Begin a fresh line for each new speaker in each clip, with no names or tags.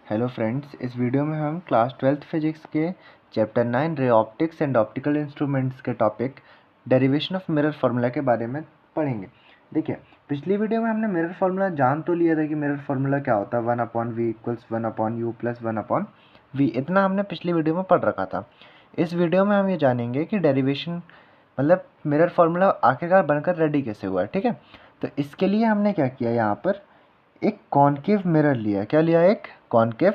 Hello friends, इस video में हम क्लास 12th फिजिक्स के chapter 9 ray optics and optical instruments के topic derivation of mirror formula के बारे में पढ़ेंगे। देखिए, पिछली वीडियो में हमने मिरर फार्मूला जान तो लिया था कि मिरर फार्मूला क्या होता है, 1/v equals 1/u plus 1/v, इतना हमने पिछली वीडियो में पढ़ रखा था। इस वीडियो में हम ये जानेंगे कि डेरिवेशन मतलब मिरर फार्मूला आखिरकार बनकर रेडी कैसे हुआ है। ठीक है, तो इसके लिए हमने क्या किया, यहाँ पर एक कॉनकेव मिरर लिया। क्या लिया? एक कॉनकेव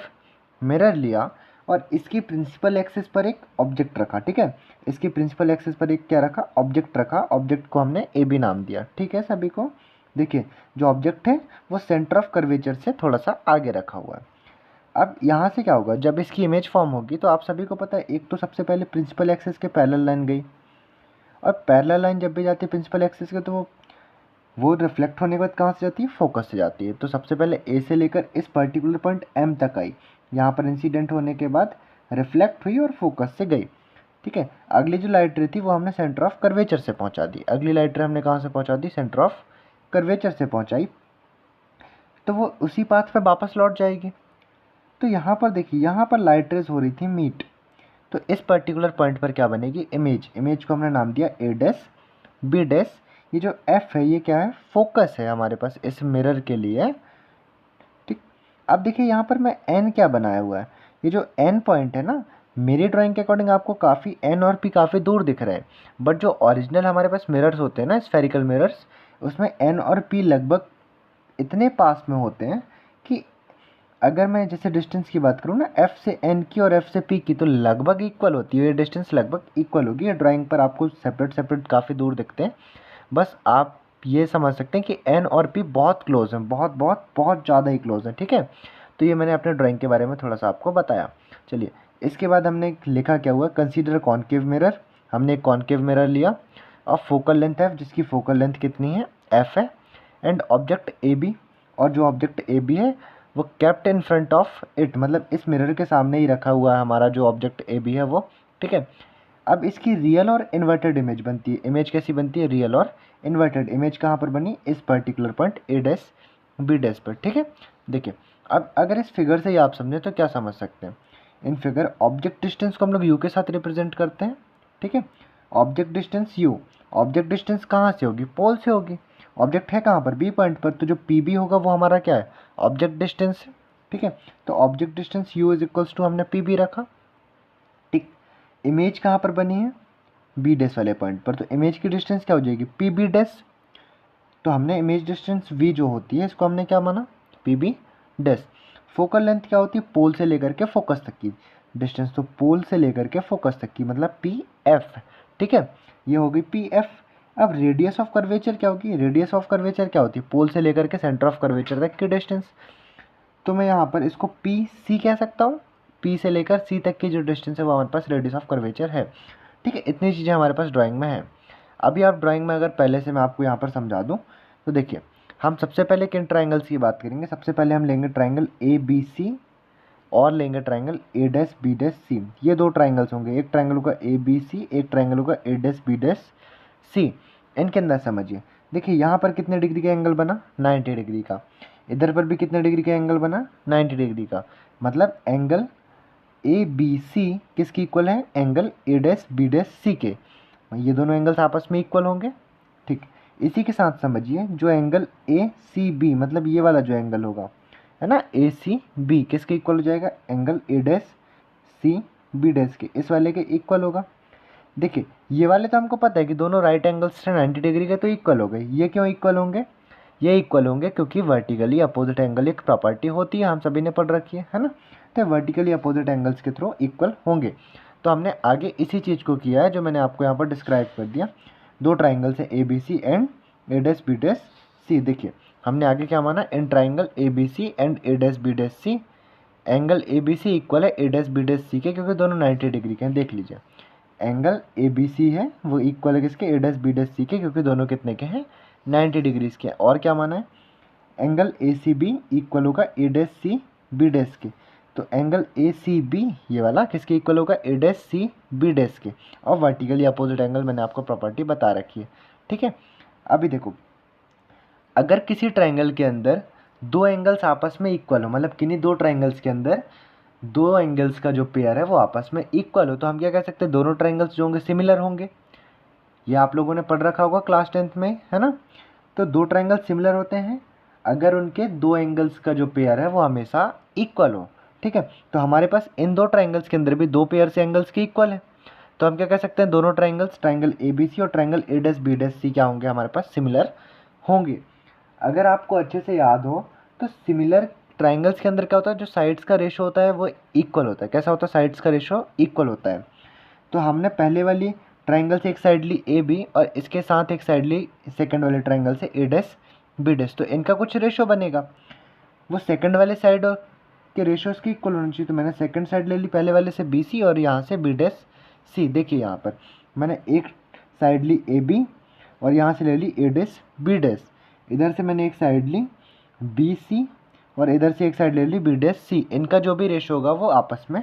मिरर लिया और इसकी प्रिंसिपल एक्सिस पर एक ऑब्जेक्ट रखा। ठीक है, इसकी प्रिंसिपल एक्सिस पर एक क्या रखा? ऑब्जेक्ट रखा। ऑब्जेक्ट को हमने ए बी नाम दिया। ठीक है सभी को। देखिए, जो ऑब्जेक्ट है वो सेंटर ऑफ कर्वेचर से थोड़ा सा आगे रखा हुआ है। अब यहाँ से क्या होगा, जब इसकी इमेज फॉर्म होगी तो आप सभी को पता है, एक तो सबसे पहले प्रिंसिपल एक्सिस के पैरेलल लाइन गई, और पैरेलल लाइन जब भी जाती है प्रिंसिपल एक्सिस के तो वो रिफ्लेक्ट होने के बाद कहाँ से जाती है? फोकस से जाती है। तो सबसे पहले ए से लेकर इस पर्टिकुलर पॉइंट एम तक आई, यहाँ पर इंसिडेंट होने के बाद रिफ्लेक्ट हुई और फोकस से गई। ठीक है, अगली जो लाइट रे थी वो हमने सेंटर ऑफ कर्वेचर से पहुँचा दी। अगली लाइट रे हमने कहाँ से पहुँचा दी? सेंटर ऑफ कर्वेचर से पहुँचाई, तो वो उसी पाथ पे वापस लौट जाएगी। तो यहाँ पर देखिए, यहाँ पर लाइट रेज हो रही थी मीट, तो इस पर्टिकुलर पॉइंट पर क्या बनेगी? इमेज। इमेज को हमने नाम दिया ए डैश बी डैश। ये जो एफ है ये क्या है? फोकस है हमारे पास इस मिरर के लिए। ठीक, अब देखिए यहाँ पर मैं एन क्या बनाया हुआ है, ये जो एन पॉइंट है ना, मेरी ड्राइंग के अकॉर्डिंग आपको काफ़ी एन और पी काफ़ी दूर दिख रहे हैं, बट जो ओरिजिनल हमारे पास मिरर्स होते हैं ना, स्फेरिकल मिरर्स, उसमें एन और पी लगभग इतने पास में होते हैं कि अगर मैं जैसे डिस्टेंस की बात करूँ ना, एफ से एन की और एफ से पी की, तो लगभग इक्वल होती है। ये डिस्टेंस लगभग इक्वल होगी। ये ड्राइंग पर आपको सेपरेट सेपरेट काफ़ी दूर दिखते हैं, बस आप ये समझ सकते हैं कि एन और पी बहुत क्लोज हैं, बहुत बहुत बहुत ज़्यादा ही क्लोज हैं। ठीक है, तो ये मैंने अपने ड्राइंग के बारे में थोड़ा सा आपको बताया। चलिए, इसके बाद हमने लिखा क्या हुआ? Consider concave mirror. हमने एक कॉनकेव मिरर लिया और फोकल लेंथ एफ, जिसकी फोकल लेंथ कितनी है? एफ है, एंड ऑब्जेक्ट ए बी, और जो ऑब्जेक्ट ए बी है वो kept in front of it, मतलब इस मिरर के सामने ही रखा हुआ है हमारा जो ऑब्जेक्ट ए बी है वो। ठीक है, अब इसकी रियल और इन्वर्टेड इमेज बनती है। इमेज कैसी बनती है? रियल और इन्वर्टेड। इमेज कहाँ पर बनी? इस particular point A dash B dash पर। ठीक है, देखिए, अब अगर इस फिगर से ही आप समझें तो क्या समझ सकते हैं? इन फिगर ऑब्जेक्ट डिस्टेंस को हम लोग यू के साथ रिप्रेजेंट करते हैं। ठीक है, object distance you. Object distance कहाँ से होगी? पोल से होगी। ऑब्जेक्ट है कहाँ पर? बी पॉइंट पर, तो जो पी बी होगा वो हमारा क्या है? ऑब्जेक्ट डिस्टेंस है। ठीक है, तो object distance u is equals to, हमने पी बी रखा। ठीक, इमेज कहाँ पर बनी है? बी डैश वाले पॉइंट पर, तो इमेज की डिस्टेंस क्या हो जाएगी? P B dash. तो हमने इमेज डिस्टेंस वी जो होती है इसको हमने क्या माना? P B dash. Focal length क्या होती है? पोल से लेकर के फोकस तक की डिस्टेंस, तो पोल से लेकर के फोकस तक की मतलब पी एफ। ठीक है, ये हो गई पी एफ। अब रेडियस ऑफ कर्वेचर क्या होगी? रेडियस ऑफ कर्वेचर क्या होती है? पोल से लेकर के सेंटर ऑफ कर्वेचर तक की डिस्टेंस। तो मैं यहाँ पर इसको पी सी कह सकता हूँ। पी से लेकर सी तक की जो डिस्टेंस है वो हमारे पास रेडियस ऑफ कर्वेचर है। ठीक है, इतनी चीज़ें हमारे पास ड्राइंग में है। अभी आप ड्राइंग में अगर पहले से मैं आपको यहाँ पर समझा दूँ तो देखिए, हम सबसे पहले किन ट्राइंगल्स की बात करेंगे? सबसे पहले हम लेंगे ट्राइंगल ए बी सी और लेंगे triangle A dash B dash C. ये दो ट्राइंगल्स होंगे, एक ट्राइंगल होगा ए बी सी, एक ट्राइंगल होगा ए डैश बी डैश सी। इनके अंदर समझिए, देखिए यहाँ पर कितने डिग्री का एंगल बना? 90 डिग्री का। इधर पर भी कितने डिग्री का एंगल बना? 90 डिग्री का। मतलब एंगल ए बी सी किसकी इक्वल है? Angle A dash B dash C के। ये दोनों एंगल्स आपस में इक्वल होंगे। ठीक, इसी के साथ समझिए, जो एंगल ए सी बी, मतलब ये वाला जो एंगल होगा है ना, ए सी बी किसके इक्वल हो जाएगा? Angle A dash C B dash के, इस वाले के इक्वल होगा। देखिए, ये वाले तो हमको पता है कि दोनों राइट एंगल्स से 90 डिग्री के, तो इक्वल हो गए। ये क्यों इक्वल होंगे? ये इक्वल होंगे क्योंकि वर्टिकली अपोजिट एंगल एक प्रॉपर्टी होती है, हम सभी ने पढ़ रखी है ना। तो वर्टिकली अपोजिट एंगल्स के थ्रू इक्वल होंगे। तो हमने आगे इसी चीज़ को किया है जो मैंने आपको यहाँ पर डिस्क्राइब कर दिया। दो ट्राइंगल्स है A B C and A dash B dash C. देखिए, हमने आगे क्या माना? इन triangle A B C and A dash B dash C, angle A B C equal है A dash B dash C के, क्योंकि दोनों 90 डिग्री के हैं। देख लीजिए, एंगल ए बी सी है वो इक्वल है किसके? ए डैश बी डैश सी के, क्योंकि दोनों कितने के हैं? 90 डिग्रीज के। और क्या माना है? Angle A C B equal होगा A dash C B dash के। तो एंगल ए सी बी ये वाला किसके इक्वल होगा? A dash C B dash के। और वर्टिकली अपोजिट एंगल मैंने आपको प्रॉपर्टी बता रखी है। ठीक है, अभी देखो, अगर किसी ट्राइंगल के अंदर दो एंगल्स आपस में इक्वल हो, मतलब किन्हीं दो ट्राइंगल्स के अंदर दो एंगल्स का जो पेयर है वो आपस में इक्वल हो, तो हम क्या कह सकते हैं, दोनों ट्राइंगल्स जो होंगे सिमिलर होंगे। ये आप लोगों ने पढ़ रखा होगा क्लास 10th में, है ना। तो दो ट्राइंगल सिमिलर होते हैं अगर उनके दो एंगल्स का जो पेयर है वो हमेशा इक्वल हो, ठीक है। तो हमारे पास इन दो ट्राइंगल्स के अंदर भी दो पेयर से एंगल्स के इक्वल है, तो हम क्या कह सकते हैं, दोनों triangles, triangle A B C और triangle A dash B dash C क्या होंगे, हमारे पास सिमिलर होंगे। अगर आपको अच्छे से याद हो तो सिमिलर ट्राइंगल्स के अंदर क्या होता है, जो साइड्स का रेशो होता है वो इक्वल होता है। कैसा होता है, साइड्स का रेशो इक्वल होता है। तो हमने पहले वाली ट्राइंगल से एक साइड ली ए बी और इसके साथ एक साइड ली सेकंड वाले ट्राइंगल से ए डैश बी डैश, तो इनका कुछ रेशो बनेगा, वो सेकंड वाले साइड के रेशोज की इक्वल होनी चाहिए। तो मैंने सेकंड साइड ले ली पहले वाले से बी सी और यहाँ से बी डैश सी। देखिए यहाँ पर मैंने एक साइड ली ए बी और यहाँ से ले ली ए डैश बी डैश, इधर से मैंने एक साइड ली बी सी और इधर से एक साइड ले ली बी डैश सी। इनका जो भी रेशो होगा वो आपस में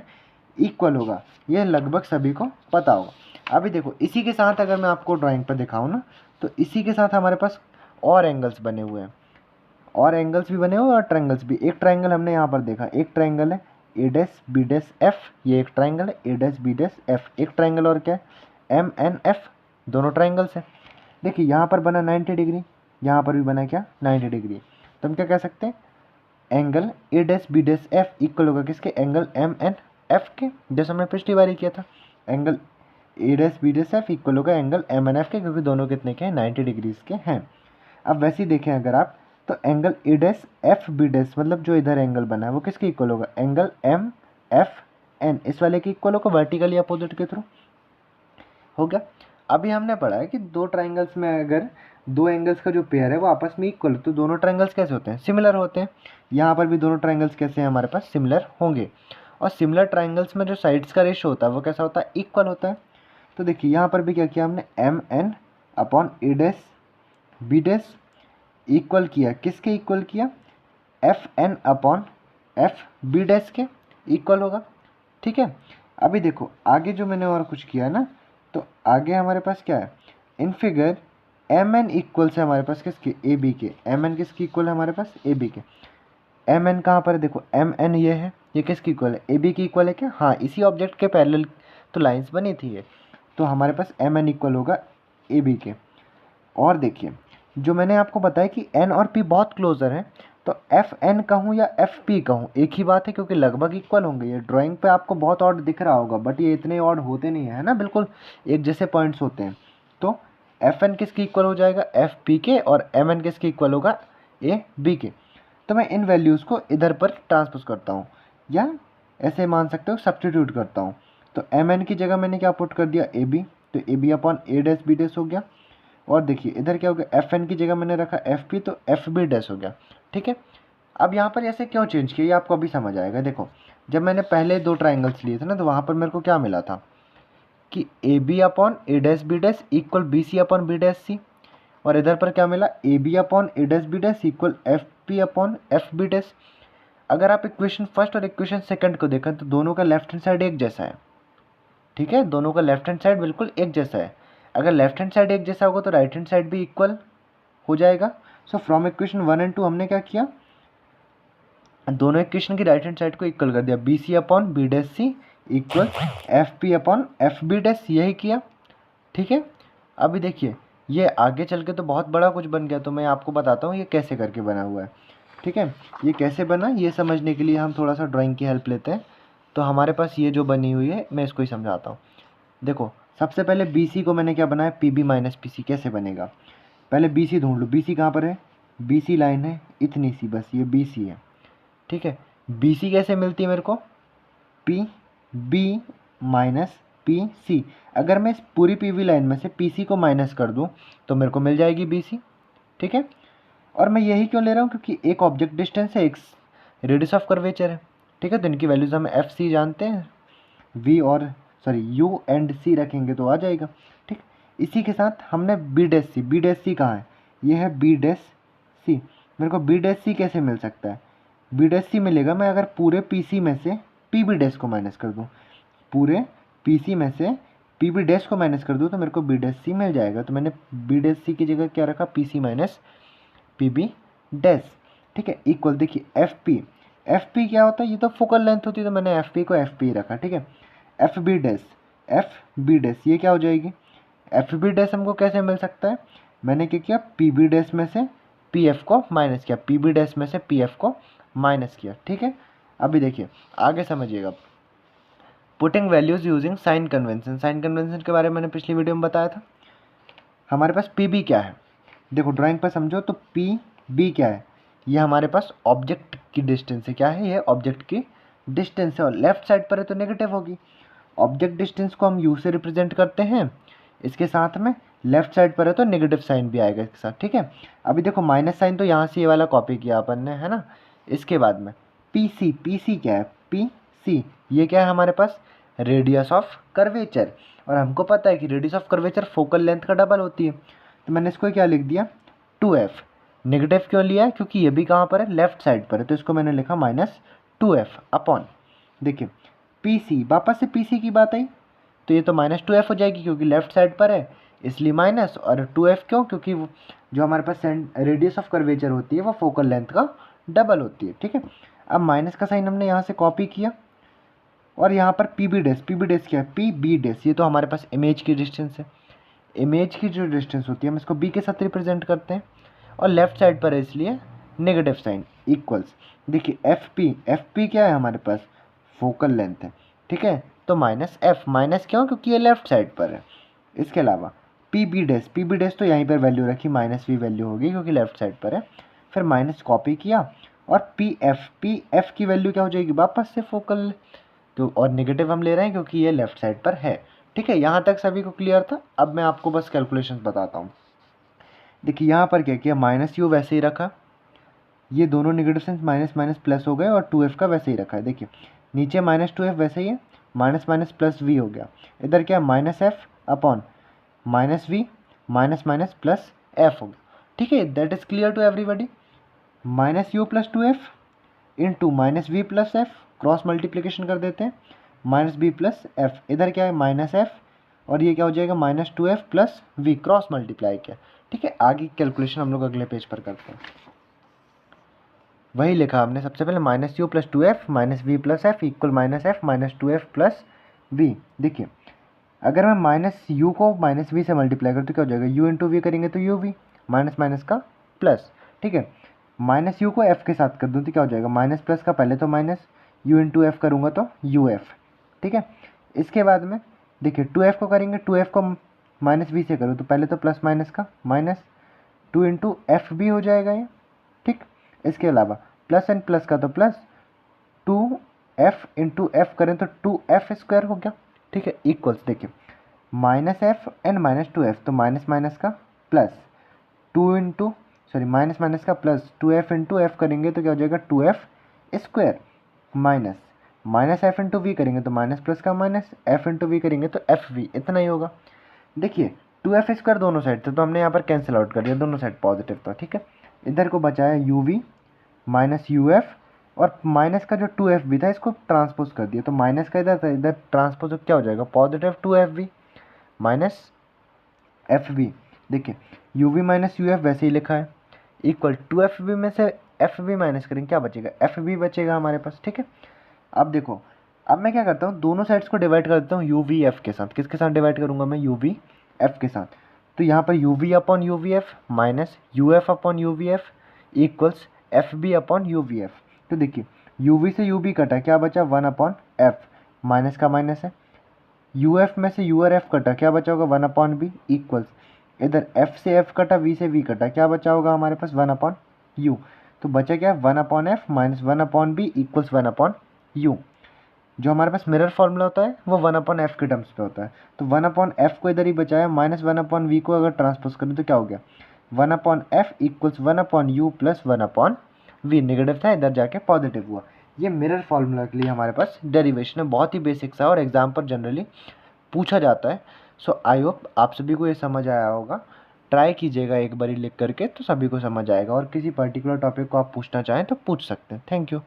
इक्वल होगा, ये लगभग सभी को पता होगा। अभी देखो इसी के साथ अगर मैं आपको ड्राइंग पर दिखाऊँ ना, तो इसी के साथ हमारे पास और एंगल्स बने हुए हैं, और एंगल्स भी बने हुए और ट्रायंगल्स भी। एक ट्रायंगल हमने यहाँ पर देखा, एक ट्रायंगल है A dash B dash F, ये एक ट्रायंगल है A dash B dash F. एक ट्रायंगल और क्या है, एम एन एफ, दोनों ट्रायंगल्स हैं। देखिए यहाँ पर बना 90 डिग्री, यहाँ पर भी बना क्या 90 डिग्री। तो हम क्या कह सकते हैं, angle A dash B dash F equal होगा किसके, एंगल एम एन एफ के, जैसे हमने पिछली बार ही किया था। Angle A dash B dash F equal होगा एंगल एम एन एफ के, क्योंकि दोनों कितने के हैं, 90 डिग्रीज के हैं। अब वैसे ही देखें अगर आप, तो angle A dash F B dash, मतलब जो इधर एंगल बना है वो किसके इक्वल होगा, एंगल एम एफ एन, इस वाले के इक्वल होगा वर्टिकली अपोजिट के थ्रू, हो गया। अभी हमने पढ़ा है कि दो ट्राइंगल्स में अगर दो एंगल्स का जो पेयर है वो आपस में इक्वल, तो दोनों ट्राइंगल्स कैसे होते हैं, सिमिलर होते हैं। यहाँ पर भी दोनों ट्राइंगल्स कैसे हैं, हमारे पास सिमिलर होंगे। और सिमिलर ट्राइंगल्स में जो साइड्स का रेशो होता है वो कैसा होता है, इक्वल होता है। तो देखिए यहाँ पर भी क्या किया हमने, M N upon A dash B dash equal किया, किसके इक्वल किया, F N upon F B dash के इक्वल होगा, ठीक है। अभी देखो आगे जो मैंने और कुछ किया ना, तो आगे हमारे पास क्या है, in figure M N equal से हमारे पास किसके, ए बी के, एम एन किसकी इक्वल है हमारे पास, ए बी के। एम एन कहाँ पर है, देखो एम एन ये है, ये किसकी इक्वल है, ए बी की इक्वल है क्या, हाँ इसी ऑब्जेक्ट के पैरेलल तो लाइंस बनी थी ये, तो हमारे पास एम एन इक्वल होगा ए बी के। और देखिए जो मैंने आपको बताया कि एन और पी बहुत क्लोजर हैं, तो एफ एन कहूँ या एफ पी कहूँ एक ही बात है, क्योंकि लगभग इक्वल होंगे। ये ड्राइंग पे आपको बहुत ऑड दिख रहा होगा, बट ये इतने ऑड होते नहीं है ना, बिल्कुल एक जैसे पॉइंट्स होते हैं। तो एफ एन किसकी इक्वल हो जाएगा, एफ पी के, और एम एन किसकी इक्वल होगा, ए बी के। तो मैं इन वैल्यूज़ को इधर पर ट्रांसपोज करता हूँ, या ऐसे मान सकते हो सब्सटीट्यूट करता हूँ। तो एम एन की जगह मैंने क्या पुट कर दिया, ए बी, तो A B upon A dash B dash हो गया। और देखिए इधर क्या हो गया, एफ एन की जगह मैंने रखा एफ पी, तो एफ बी डैश हो गया, ठीक है। अब यहाँ पर ऐसे क्यों चेंज किया, ये आपको अभी समझ आएगा। देखो जब मैंने पहले दो ट्राइंगल्स लिए थे ना, तो वहाँ पर मेरे को क्या मिला था कि A B upon A dash B dash equal B C upon B dash C, और इधर पर क्या मिला, A B upon A dash B dash equal F P upon F B dash. अगर आप इक्वेशन फर्स्ट और इक्वेशन सेकंड को देखें तो दोनों का लेफ्ट हैंड साइड एक जैसा है, ठीक है, दोनों का लेफ्ट हैंड साइड बिल्कुल एक जैसा है। अगर लेफ्ट हैंड साइड एक जैसा होगा तो राइट हैंड साइड भी इक्वल हो जाएगा। सो फ्रॉम इक्वेशन 1 एंड 2 हमने क्या किया, दोनों इक्वेशन की राइट हैंड साइड को इक्वल कर दिया, B C upon B dash C equal F P upon F B dash, यही किया, ठीक है। अभी देखिए ये आगे चल के तो बहुत बड़ा कुछ बन गया, तो मैं आपको बताता हूँ ये कैसे करके बना हुआ है, ठीक है। ये कैसे बना ये समझने के लिए हम थोड़ा सा ड्राइंग की हेल्प लेते हैं। तो हमारे पास ये जो बनी हुई है मैं इसको ही समझाता हूँ। देखो सबसे पहले बी सी को मैंने क्या बनाया, P B minus P C. कैसे बनेगा, पहले बी सी ढूंढ लो, बी सी कहाँ पर है, बी सी लाइन है इतनी सी, बस ये बी सी है, ठीक है। बी सी कैसे मिलती है मेरे को, P B minus P C. अगर मैं इस पूरी पी वी लाइन में से पी सी को माइनस कर दूँ तो मेरे को मिल जाएगी बी सी, ठीक है। और मैं यही क्यों ले रहा हूँ, क्योंकि एक ऑब्जेक्ट डिस्टेंस है, एक रेडियस ऑफ कर्वेचर है, ठीक है। तो इनकी वैल्यूज हम एफ सी जानते हैं, वी और सॉरी यू एंड सी रखेंगे तो आ जाएगा, ठीक। इसी के साथ हमने B dash C, B dash सी कहाँ है, ये है बी डैश सी। मेरे को बी डैश सी कैसे मिल सकता है, बी डैश सी मिलेगा मैं अगर पूरे पी सी में से पी बी डैश को माइनस कर दूँ, पूरे पी सी में से पी बी डैश को माइनस कर दूँ तो मेरे को बी डैश सी मिल जाएगा। तो मैंने बी डैश सी की जगह क्या रखा, P C minus P B dash. ठीक है, इक्वल देखिए एफ पी क्या होता है, ये तो फोकल लेंथ होती है, तो मैंने एफ पी को एफ पी रखा, ठीक है। एफ बी डैश ये क्या हो जाएगी, एफ बी डैश हमको कैसे मिल सकता है, मैंने क्या किया, पी बी डैश में से पी एफ को माइनस किया, पी बी डैश में से पी एफ को माइनस किया, ठीक है। अभी देखिए आगे समझिएगा, putting values using sign convention. Sign convention के बारे में मैंने पिछली वीडियो में बताया था। हमारे पास पी बी क्या है, देखो ड्राइंग पर समझो, तो पी बी क्या है, ये हमारे पास ऑब्जेक्ट की डिस्टेंस है, क्या है ये ऑब्जेक्ट की डिस्टेंस है, और लेफ्ट साइड पर है तो नेगेटिव होगी। ऑब्जेक्ट डिस्टेंस को हम यू से रिप्रेजेंट करते हैं, इसके साथ में लेफ्ट साइड पर है तो नेगेटिव साइन भी आएगा इसके साथ, ठीक है। अभी देखो माइनस साइन तो यहाँ से ये वाला कॉपी किया अपन ने, है ना। इसके बाद में पी सी क्या है, पी सी ये क्या है हमारे पास, रेडियस ऑफ कर्वेचर, और हमको पता है कि radius of curvature focal length का डबल होती है, तो मैंने इसको क्या लिख दिया 2f। नेगेटिव क्यों लिया है, क्योंकि ये भी कहाँ पर है, लेफ्ट साइड पर है, तो इसको मैंने लिखा -2f अपॉन, देखिए पी सी, वापस से पी सी की बात आई, तो ये तो -2f हो जाएगी क्योंकि लेफ्ट साइड पर है इसलिए माइनस, और 2f क्यों, क्योंकि जो हमारे पास रेडियस ऑफ कर्वेचर होती है वो फोकल लेंथ का डबल होती है, ठीक है। अब माइनस का साइन हमने यहाँ से कॉपी किया, और यहाँ पर पी बी डैश क्या है, पी बी डैश, ये तो हमारे पास इमेज की डिस्टेंस है, इमेज की जो डिस्टेंस होती है हम इसको बी के साथ रिप्रेजेंट करते हैं, और लेफ्ट साइड पर है इसलिए नेगेटिव साइन, इक्वल्स देखिए एफ पी क्या है हमारे पास, फोकल लेंथ है, ठीक है। तो -f, माइनस क्यों, क्योंकि ये लेफ्ट साइड पर है। इसके अलावा पी बी डैश तो यहीं पर वैल्यू रखी, -v वैल्यू होगी क्योंकि लेफ्ट साइड पर है, फिर माइनस कॉपी किया, और पी एफ की वैल्यू क्या हो जाएगी, वापस से फोकल, तो और नेगेटिव हम ले रहे हैं क्योंकि ये लेफ्ट साइड पर है, ठीक है। यहाँ तक सभी को क्लियर था। अब मैं आपको बस कैलकुलेशन बताता हूँ। देखिए यहाँ पर क्या किया, -u वैसे ही रखा, ये दोनों negative sign minus minus plus हो गए, और 2f का वैसे ही रखा है, देखिए नीचे -2f वैसे ही है, माइनस माइनस प्लस v हो गया, इधर क्या -f upon -v minus minus plus f हो गया, ठीक है। That is clear to everybody. -u plus 2f into -v plus f, cross multiplication कर देते हैं, -b प्लस f, इधर क्या है -f, और ये क्या हो जाएगा -2f plus v, cross multiply किया, ठीक है। आगे कैलकुलेशन हम लोग अगले पेज पर करते हैं। वही लिखा हमने सबसे पहले -u plus 2f -v plus f equal -f -2f plus v। देखिए अगर मैं -u को -v से मल्टीप्लाई करूँ तो क्या हो जाएगा, u इंटू वी करेंगे तो uv, माइनस माइनस का प्लस, ठीक है। -u को f के साथ कर दूँ तो क्या हो जाएगा, माइनस प्लस का पहले तो माइनस, u इंटू एफ करूँगा तो uf, ठीक है। इसके बाद में देखिए 2f को करेंगे, 2f को -v से करूँ तो पहले तो प्लस माइनस का माइनस, 2 इंटू एफ भी हो जाएगा ये, ठीक। इसके अलावा प्लस एंड प्लस का तो प्लस, 2f इंटू एफ करें तो 2f स्क्वायर हो गया, ठीक है, इक्वल्स देखिए -f एंड -2f, तो माइनस माइनस का प्लस, माइनस माइनस का प्लस, 2f इंटू एफ करेंगे तो क्या हो जाएगा 2f square, minus F into V करेंगे तो माइनस प्लस का माइनस, एफ इंटू वी करेंगे तो एफ वी, इतना ही होगा। देखिए 2f स्क्वायर दोनों साइड थे तो हमने यहाँ पर कैंसिल आउट कर दिया, दोनों साइड पॉजिटिव था, ठीक है। इधर को बचाया uv माइनस uf, और माइनस का जो 2f भी था इसको ट्रांसपोज कर दिया, तो माइनस का इधर था, इधर ट्रांसपोज क्या हो जाएगा पॉजिटिव 2fv माइनस fv। देखिए uv माइनस uf वैसे ही लिखा है, इक्वल 2fv में से fv माइनस करेंगे क्या बचेगा, fv बचेगा हमारे पास, ठीक है। अब देखो, अब मैं क्या करता हूँ, दोनों साइड्स को डिवाइड कर देता हूँ uv f के साथ, किसके साथ डिवाइड करूँगा मैं, uv f के साथ, तो यहाँ पर uv upon uv f minus uf upon uv f equals fb upon uv f। तो देखिए uv से ub कटा, क्या बचा 1 अपॉन f, माइनस का माइनस है, uf में से u और f कटा, क्या बचा होगा 1 अपॉन b इक्वल्स, इधर f से f कटा, v से v कटा, क्या बचा होगा हमारे पास 1 अपॉन u, तो बचा क्या 1 upon f minus 1 upon b equals 1 upon u। जो हमारे पास मिरर फॉर्मूला होता है वो 1 अपॉन एफ के टर्म्स पे होता है, तो 1 अपॉन एफ को इधर ही बचाया, माइनस 1 अपॉन वी को अगर ट्रांसपोज करें तो क्या हो गया 1 upon F equals 1 upon U plus 1 upon V, negative था इधर जाके पॉजिटिव हुआ। ये मिरर फॉर्मूला के लिए हमारे पास डेरिवेशन है, बहुत ही बेसिक सा और एग्जाम पर जनरली पूछा जाता है। सो आई होप आप सभी को ये समझ आया होगा, ट्राई कीजिएगा एक बारी लिख करके तो सभी को समझ आएगा, और किसी पर्टिकुलर टॉपिक को आप पूछना चाहें तो पूछ सकते हैं। Thank you.